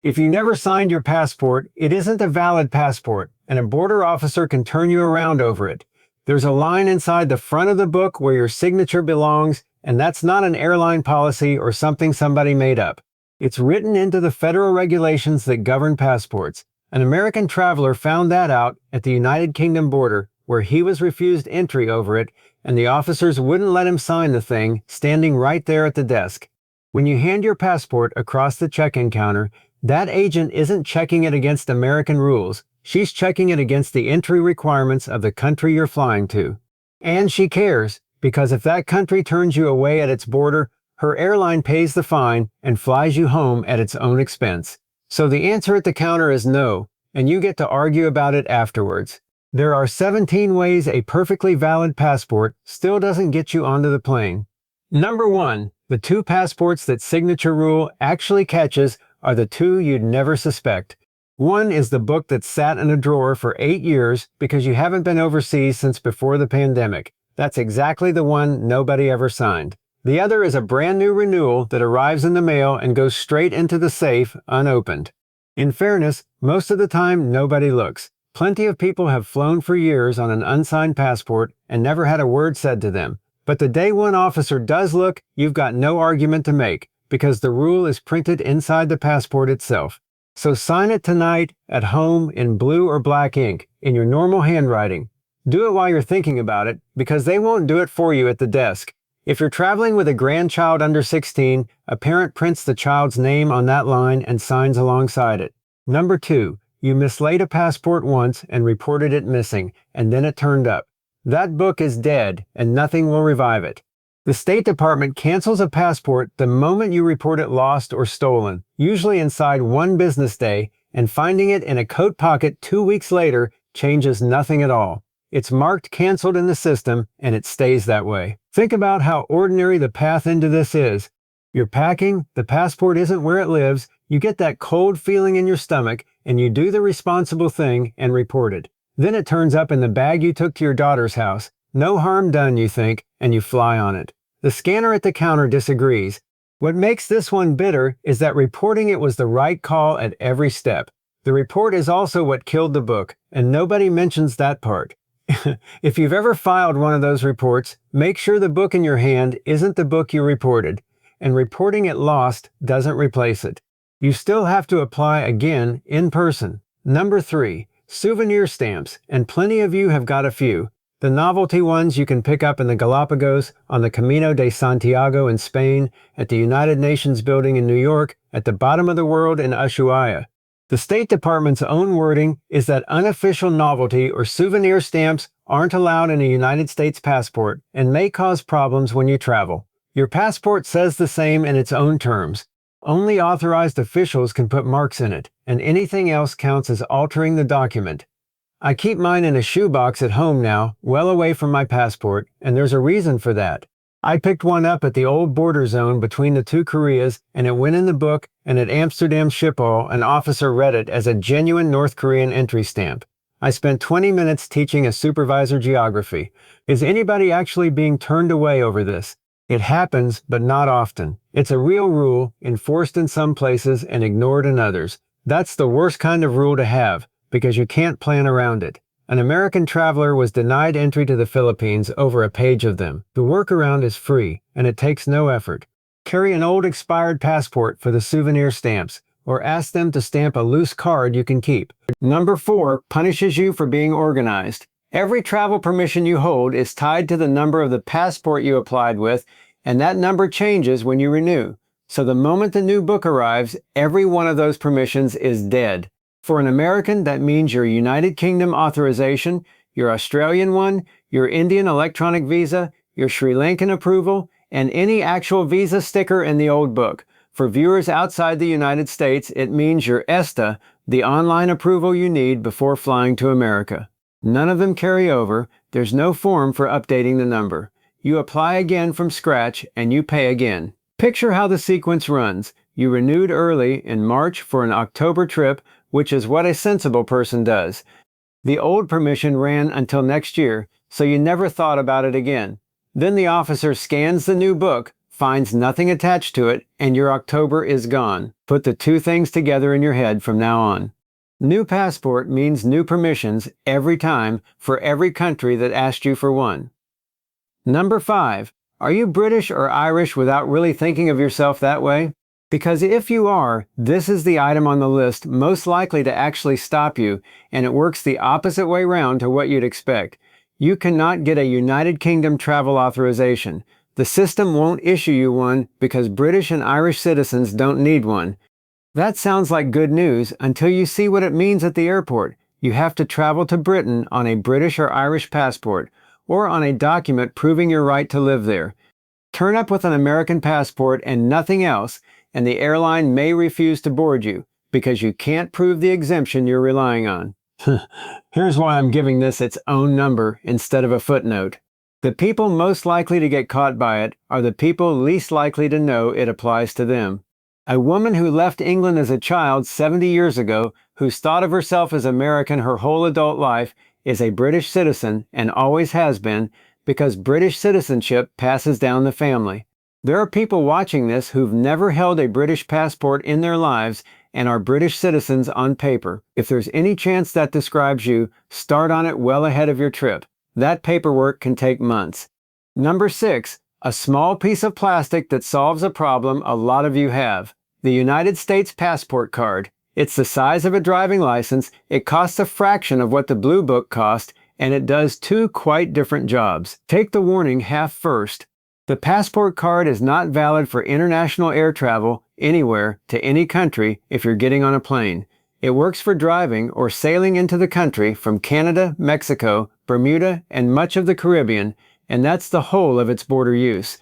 If you never signed your passport, it isn't a valid passport, and a border officer can turn you around over it. There's a line inside the front of the book where your signature belongs, and that's not an airline policy or something somebody made up. It's written into the federal regulations that govern passports. An American traveler found that out at the United Kingdom border, where he was refused entry over it, and the officers wouldn't let him sign the thing, standing right there at the desk. When you hand your passport across the check-in counter, that agent isn't checking it against American rules. She's checking it against the entry requirements of the country you're flying to. And she cares, because if that country turns you away at its border, her airline pays the fine and flies you home at its own expense. So the answer at the counter is no, and you get to argue about it afterwards. There are 17 ways a perfectly valid passport still doesn't get you onto the plane. Number 1. The 2 passports that signature rule actually catches are the 2 you'd never suspect. One is the book that sat in a drawer for 8 years because you haven't been overseas since before the pandemic. That's exactly the one nobody ever signed. The other is a brand new renewal that arrives in the mail and goes straight into the safe unopened. In fairness, most of the time nobody looks. Plenty of people have flown for years on an unsigned passport and never had a word said to them. But the day one officer does look, you've got no argument to make, because the rule is printed inside the passport itself. So sign it tonight, at home, in blue or black ink, in your normal handwriting. Do it while you're thinking about it, because they won't do it for you at the desk. If you're traveling with a grandchild under 16, a parent prints the child's name on that line and signs alongside it. Number 2, you mislaid a passport once and reported it missing, and then it turned up. That book is dead, and nothing will revive it. The State Department cancels a passport the moment you report it lost or stolen, usually inside 1 business day, and finding it in a coat pocket 2 weeks later changes nothing at all. It's marked canceled in the system, and it stays that way. Think about how ordinary the path into this is. You're packing, the passport isn't where it lives, you get that cold feeling in your stomach, and you do the responsible thing and report it. Then it turns up in the bag you took to your daughter's house. No harm done, you think, and you fly on it. The scanner at the counter disagrees. What makes this one bitter is that reporting it was the right call at every step. The report is also what killed the book, and nobody mentions that part. If you've ever filed one of those reports, make sure the book in your hand isn't the book you reported, and reporting it lost doesn't replace it. You still have to apply again in person. Number 3, souvenir stamps, and plenty of you have got a few. The novelty ones you can pick up in the Galapagos, on the Camino de Santiago in Spain, at the United Nations building in New York, at the bottom of the world in Ushuaia. The State Department's own wording is that unofficial novelty or souvenir stamps aren't allowed in a United States passport and may cause problems when you travel. Your passport says the same in its own terms. Only authorized officials can put marks in it, and anything else counts as altering the document. I keep mine in a shoebox at home now, well away from my passport, and there's a reason for that. I picked one up at the old border zone between the 2 Koreas, and it went in the book, and at Amsterdam Schiphol, an officer read it as a genuine North Korean entry stamp. I spent 20 minutes teaching a supervisor geography. Is anybody actually being turned away over this? It happens, but not often. It's a real rule, enforced in some places and ignored in others. That's the worst kind of rule to have, because you can't plan around it. An American traveler was denied entry to the Philippines over a page of them. The workaround is free, and it takes no effort. Carry an old expired passport for the souvenir stamps, or ask them to stamp a loose card you can keep. Number 4 punishes you for being organized. Every travel permission you hold is tied to the number of the passport you applied with, and that number changes when you renew. So the moment the new book arrives, every one of those permissions is dead. For an American, that means your United Kingdom authorization, your Australian one, your Indian electronic visa, your Sri Lankan approval, and any actual visa sticker in the old book. For viewers outside the United States, it means your ESTA, the online approval you need before flying to America. None of them carry over. There's no form for updating the number. You apply again from scratch, and you pay again. Picture how the sequence runs. You renewed early in March for an October trip, which is what a sensible person does. The old permission ran until next year, so you never thought about it again. Then the officer scans the new book, finds nothing attached to it, and your October is gone. Put the two things together in your head from now on. New passport means new permissions every time for every country that asked you for one. Number 5. Are you British or Irish without really thinking of yourself that way? Because if you are, this is the item on the list most likely to actually stop you, and it works the opposite way round to what you'd expect. You cannot get a United Kingdom travel authorization. The system won't issue you one because British and Irish citizens don't need one. That sounds like good news until you see what it means at the airport. You have to travel to Britain on a British or Irish passport, or on a document proving your right to live there. Turn up with an American passport and nothing else, and the airline may refuse to board you because you can't prove the exemption you're relying on. Here's why I'm giving this its own number instead of a footnote. The people most likely to get caught by it are the people least likely to know it applies to them. A woman who left England as a child 70 years ago, who's thought of herself as American her whole adult life, is a British citizen and always has been because British citizenship passes down the family. There are people watching this who've never held a British passport in their lives and are British citizens on paper. If there's any chance that describes you, start on it well ahead of your trip. That paperwork can take months. Number 6. A small piece of plastic that solves a problem a lot of you have. The United States passport card. It's the size of a driving license, it costs a fraction of what the Blue Book cost, and it does two quite different jobs. Take the warning half first. The passport card is not valid for international air travel anywhere to any country if you're getting on a plane. It works for driving or sailing into the country from Canada, Mexico, Bermuda, and much of the Caribbean, and that's the whole of its border use.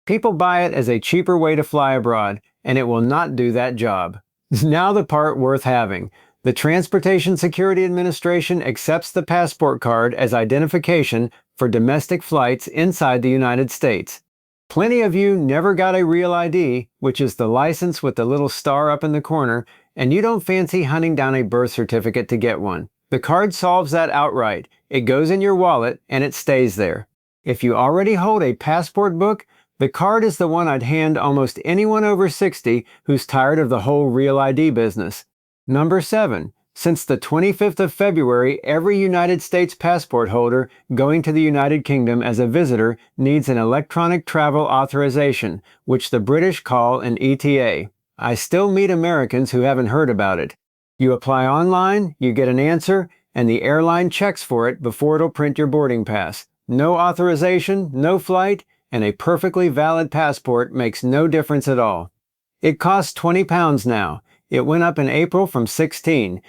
People buy it as a cheaper way to fly abroad, and it will not do that job. Now the part worth having. The Transportation Security Administration accepts the passport card as identification for domestic flights inside the United States. Plenty of you never got a real ID, which is the license with the little star up in the corner, and you don't fancy hunting down a birth certificate to get one. The card solves that outright. It goes in your wallet and it stays there. If you already hold a passport book, the card is the one I'd hand almost anyone over 60 who's tired of the whole real ID business. Number 7. Since the 25th of February, every United States passport holder going to the United Kingdom as a visitor needs an electronic travel authorization, which the British call an ETA. I still meet Americans who haven't heard about it. You apply online, you get an answer, and the airline checks for it before it'll print your boarding pass. No authorization, no flight, and a perfectly valid passport makes no difference at all. It costs £20 now. It went up in April from $16.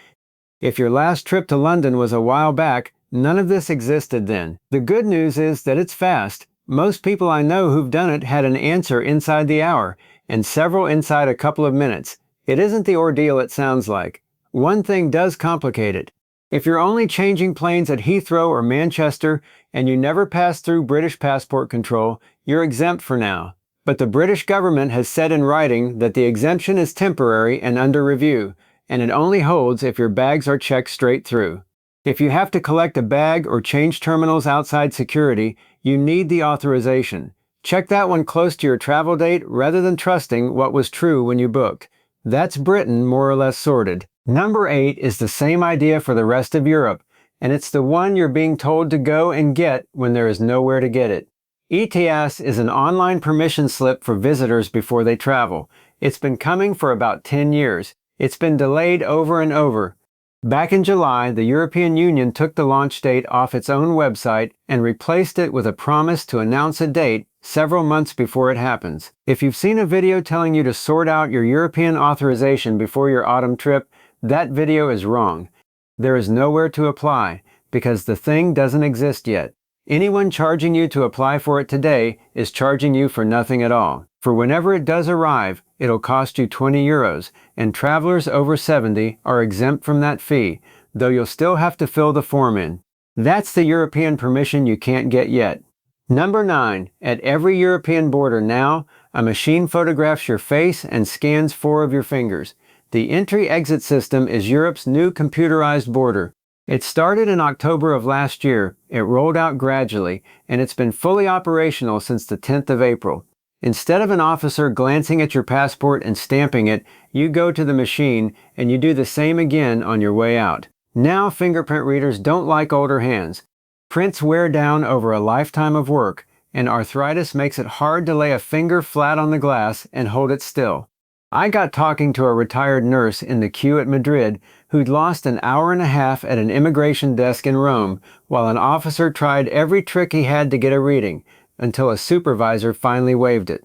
If your last trip to London was a while back, none of this existed then. The good news is that it's fast. Most people I know who've done it had an answer inside the hour, and several inside a couple of minutes. It isn't the ordeal it sounds like. One thing does complicate it. If you're only changing planes at Heathrow or Manchester, and you never pass through British passport control, you're exempt for now. But the British government has said in writing that the exemption is temporary and under review, and it only holds if your bags are checked straight through. If you have to collect a bag or change terminals outside security, you need the authorization. Check that one close to your travel date rather than trusting what was true when you booked. That's Britain more or less sorted. Number 8 is the same idea for the rest of Europe, and it's the one you're being told to go and get when there is nowhere to get it. ETIAS is an online permission slip for visitors before they travel. It's been coming for about 10 years. It's been delayed over and over. Back in July, the European Union took the launch date off its own website and replaced it with a promise to announce a date several months before it happens. If you've seen a video telling you to sort out your European authorization before your autumn trip, that video is wrong. There is nowhere to apply because the thing doesn't exist yet. Anyone charging you to apply for it today is charging you for nothing at all. For whenever it does arrive, it'll cost you €20, and travelers over 70 are exempt from that fee, though you'll still have to fill the form in. That's the European permission you can't get yet. Number 9. At every European border now, a machine photographs your face and scans 4 of your fingers. The entry-exit system is Europe's new computerized border. It started in October of last year, it rolled out gradually, and it's been fully operational since the 10th of April. Instead of an officer glancing at your passport and stamping it, you go to the machine and you do the same again on your way out. Now fingerprint readers don't like older hands. Prints wear down over a lifetime of work, and arthritis makes it hard to lay a finger flat on the glass and hold it still. I got talking to a retired nurse in the queue at Madrid who'd lost an hour and a half at an immigration desk in Rome while an officer tried every trick he had to get a reading, until a supervisor finally waived it.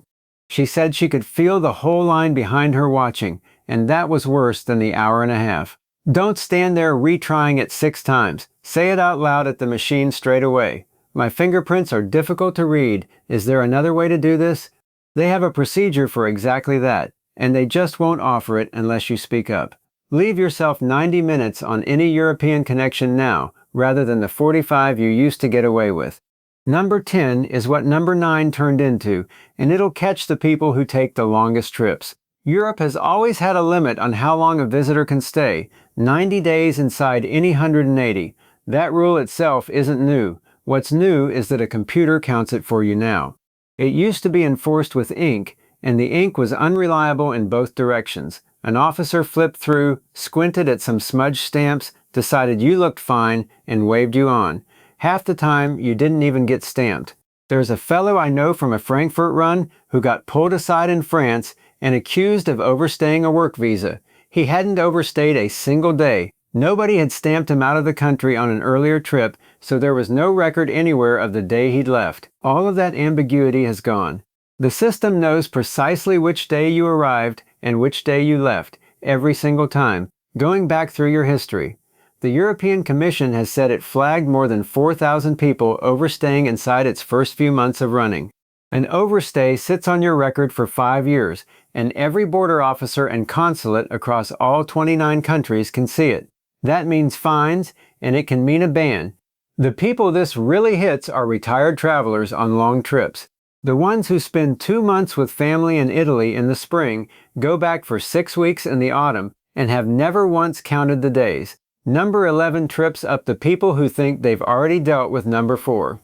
She said she could feel the whole line behind her watching, and that was worse than the hour and a half. Don't stand there retrying it 6 times. Say it out loud at the machine straight away. My fingerprints are difficult to read. Is there another way to do this? They have a procedure for exactly that, and they just won't offer it unless you speak up. Leave yourself 90 minutes on any European connection now, rather than the 45 you used to get away with. Number 10 is what number 9 turned into, and it'll catch the people who take the longest trips. Europe has always had a limit on how long a visitor can stay, 90 days inside any 180. That rule itself isn't new. What's new is that a computer counts it for you now. It used to be enforced with ink, and the ink was unreliable in both directions. An officer flipped through, squinted at some smudged stamps, decided you looked fine, and waved you on. Half the time, you didn't even get stamped. There's a fellow I know from a Frankfurt run who got pulled aside in France and accused of overstaying a work visa. He hadn't overstayed a single day. Nobody had stamped him out of the country on an earlier trip, so there was no record anywhere of the day he'd left. All of that ambiguity has gone. The system knows precisely which day you arrived and which day you left, every single time, going back through your history. The European Commission has said it flagged more than 4,000 people overstaying inside its first few months of running. An overstay sits on your record for 5 years, and every border officer and consulate across all 29 countries can see it. That means fines, and it can mean a ban. The people this really hits are retired travelers on long trips. The ones who spend 2 months with family in Italy in the spring, go back for 6 weeks in the autumn, and have never once counted the days. Number 11 trips up the people who think they've already dealt with number 4.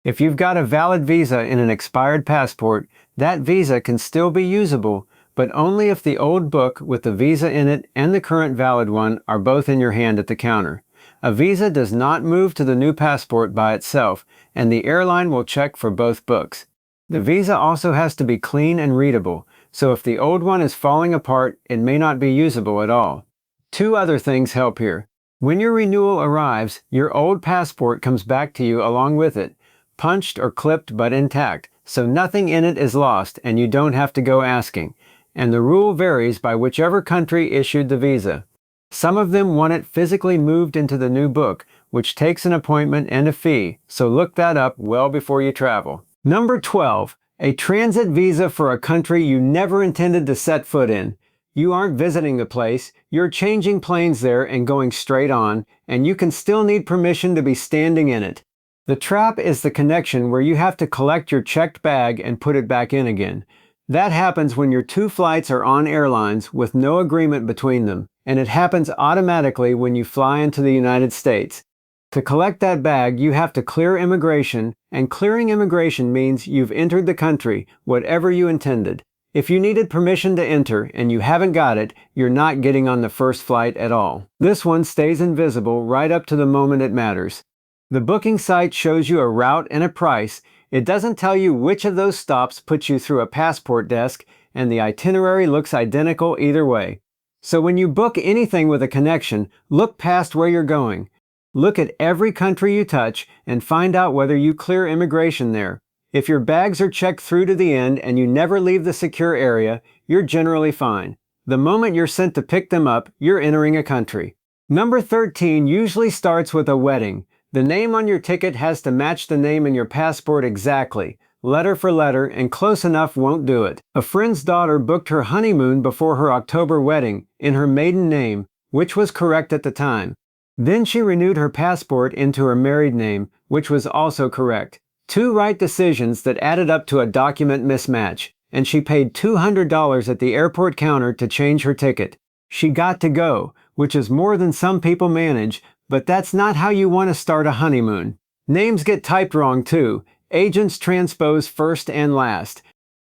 If you've got a valid visa in an expired passport, that visa can still be usable, but only if the old book with the visa in it and the current valid one are both in your hand at the counter. A visa does not move to the new passport by itself, and the airline will check for both books. The visa also has to be clean and readable, so if the old one is falling apart, it may not be usable at all. 2 other things help here. When your renewal arrives, your old passport comes back to you along with it, punched or clipped but intact, so nothing in it is lost and you don't have to go asking. And the rule varies by whichever country issued the visa. Some of them want it physically moved into the new book, which takes an appointment and a fee, so look that up well before you travel. Number 12, a transit visa for a country you never intended to set foot in. You aren't visiting the place, you're changing planes there and going straight on, and you can still need permission to be standing in it. The trap is the connection where you have to collect your checked bag and put it back in again. That happens when your 2 flights are on airlines with no agreement between them, and it happens automatically when you fly into the United States. To collect that bag, you have to clear immigration, and clearing immigration means you've entered the country, whatever you intended. If you needed permission to enter and you haven't got it, you're not getting on the first flight at all. This one stays invisible right up to the moment it matters. The booking site shows you a route and a price. It doesn't tell you which of those stops puts you through a passport desk, and the itinerary looks identical either way. So when you book anything with a connection, look past where you're going. Look at every country you touch and find out whether you clear immigration there. If your bags are checked through to the end and you never leave the secure area, you're generally fine. The moment you're sent to pick them up, you're entering a country. Number 13 usually starts with a wedding. The name on your ticket has to match the name in your passport exactly, letter for letter, and close enough won't do it. A friend's daughter booked her honeymoon before her October wedding, in her maiden name, which was correct at the time. Then she renewed her passport into her married name, which was also correct. 2 right decisions that added up to a document mismatch, and she paid $200 at the airport counter to change her ticket. She got to go, which is more than some people manage, but that's not how you want to start a honeymoon. Names get typed wrong too. Agents transpose first and last.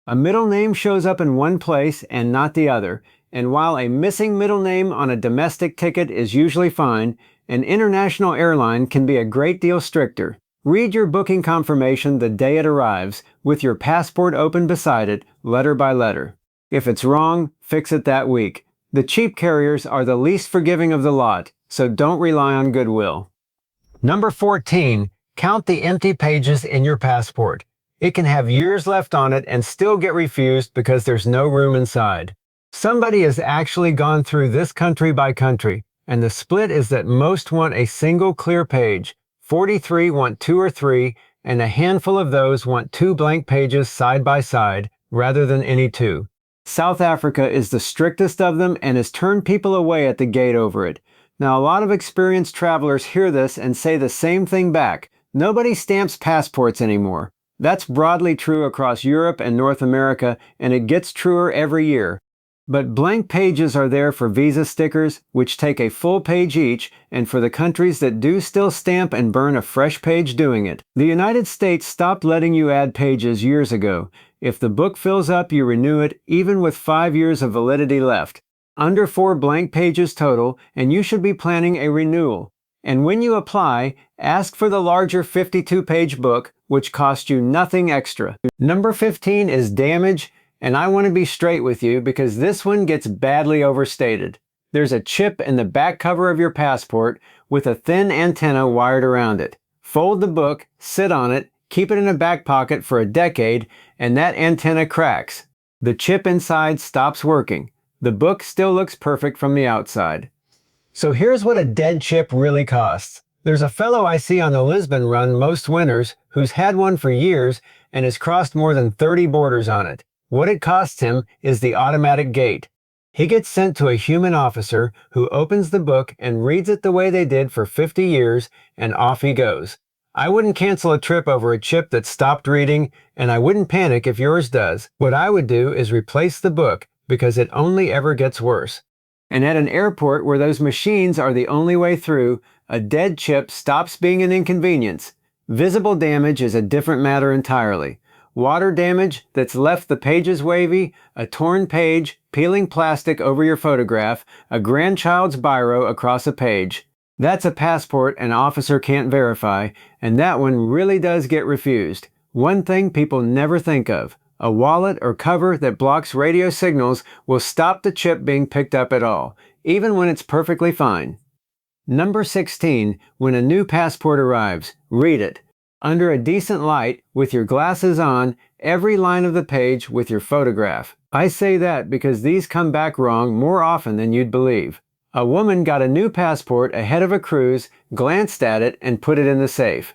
A middle name shows up in one place and not the other, and while a missing middle name on a domestic ticket is usually fine, an international airline can be a great deal stricter. Read your booking confirmation the day it arrives, with your passport open beside it, letter by letter. If it's wrong, fix it that week. The cheap carriers are the least forgiving of the lot, so don't rely on goodwill. Number 14. Count the empty pages in your passport. It can have years left on it and still get refused because there's no room inside. Somebody has actually gone through this country by country, and the split is that most want a single clear page, 43 want 2 or 3, and a handful of those want 2 blank pages side by side, rather than any 2. South Africa is the strictest of them and has turned people away at the gate over it. Now, a lot of experienced travelers hear this and say the same thing back. Nobody stamps passports anymore. That's broadly true across Europe and North America, and it gets truer every year. But blank pages are there for visa stickers, which take a full page each, and for the countries that do still stamp and burn a fresh page doing it. The United States stopped letting you add pages years ago. If the book fills up, you renew it, even with 5 years of validity left. Under 4 blank pages total, and you should be planning a renewal. And when you apply, ask for the larger 52-page book, which costs you nothing extra. Number 15 is damage. And I want to be straight with you because this one gets badly overstated. There's a chip in the back cover of your passport with a thin antenna wired around it. Fold the book, sit on it, keep it in a back pocket for a decade, and that antenna cracks. The chip inside stops working. The book still looks perfect from the outside. So here's what a dead chip really costs. There's a fellow I see on the Lisbon run most winters who's had one for years and has crossed more than 30 borders on it. What it costs him is the automatic gate. He gets sent to a human officer who opens the book and reads it the way they did for 50 years, and off he goes. I wouldn't cancel a trip over a chip that stopped reading, and I wouldn't panic if yours does. What I would do is replace the book, because it only ever gets worse. And at an airport where those machines are the only way through, a dead chip stops being an inconvenience. Visible damage is a different matter entirely. Water damage that's left the pages wavy, a torn page, peeling plastic over your photograph, a grandchild's biro across a page. That's a passport an officer can't verify, and that one really does get refused. One thing people never think of, a wallet or cover that blocks radio signals will stop the chip being picked up at all, even when it's perfectly fine. Number 16, when a new passport arrives, read it. Under a decent light, with your glasses on, every line of the page with your photograph. I say that because these come back wrong more often than you'd believe. A woman got a new passport ahead of a cruise, glanced at it, and put it in the safe.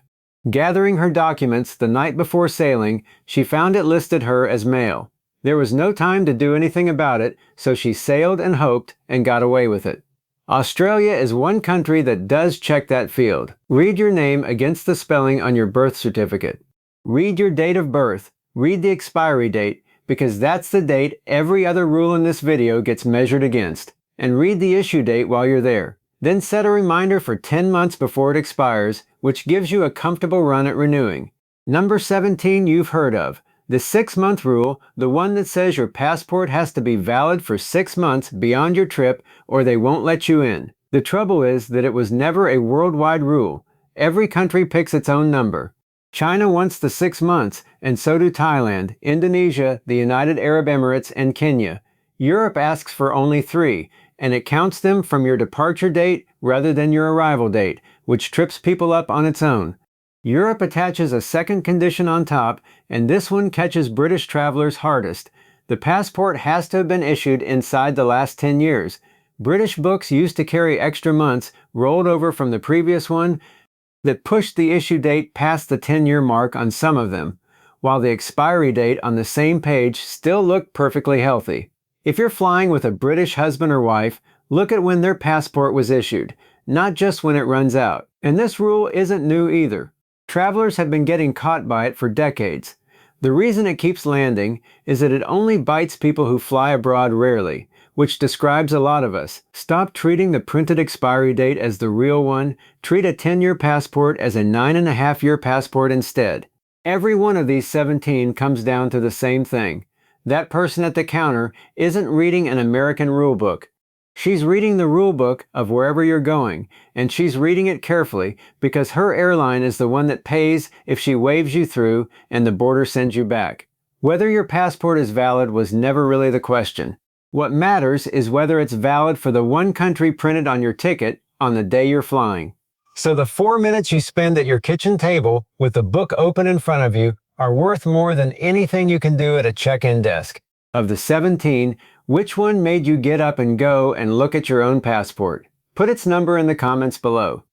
Gathering her documents the night before sailing, she found it listed her as male. There was no time to do anything about it, so she sailed and hoped and got away with it. Australia is one country that does check that field. Read your name against the spelling on your birth certificate. Read your date of birth. Read the expiry date, because that's the date every other rule in this video gets measured against. And read the issue date while you're there. Then set a reminder for 10 months before it expires, which gives you a comfortable run at renewing. Number 17 you've heard of. The 6-month rule, the one that says your passport has to be valid for 6 months beyond your trip or they won't let you in. The trouble is that it was never a worldwide rule. Every country picks its own number. China wants the 6 months, and so do Thailand, Indonesia, the United Arab Emirates, and Kenya. Europe asks for only 3, and it counts them from your departure date rather than your arrival date, which trips people up on its own. Europe attaches a second condition on top, and this one catches British travelers hardest. The passport has to have been issued inside the last 10 years. British books used to carry extra months rolled over from the previous one that pushed the issue date past the 10-year mark on some of them, while the expiry date on the same page still looked perfectly healthy. If you're flying with a British husband or wife, look at when their passport was issued, not just when it runs out. And this rule isn't new either. Travelers have been getting caught by it for decades. The reason it keeps landing is that it only bites people who fly abroad rarely, which describes a lot of us. Stop treating the printed expiry date as the real one. Treat a 10-year passport as a 9.5-year passport instead. Every one of these 17 comes down to the same thing. that person at the counter isn't reading an American rule book. She's reading the rule book of wherever you're going, and she's reading it carefully because her airline is the one that pays if she waves you through and the border sends you back. Whether your passport is valid was never really the question. What matters is whether it's valid for the one country printed on your ticket on the day you're flying. So the 4 minutes you spend at your kitchen table with the book open in front of you are worth more than anything you can do at a check-in desk. Of the 17, which one made you get up and go and look at your own passport? Put its number in the comments below.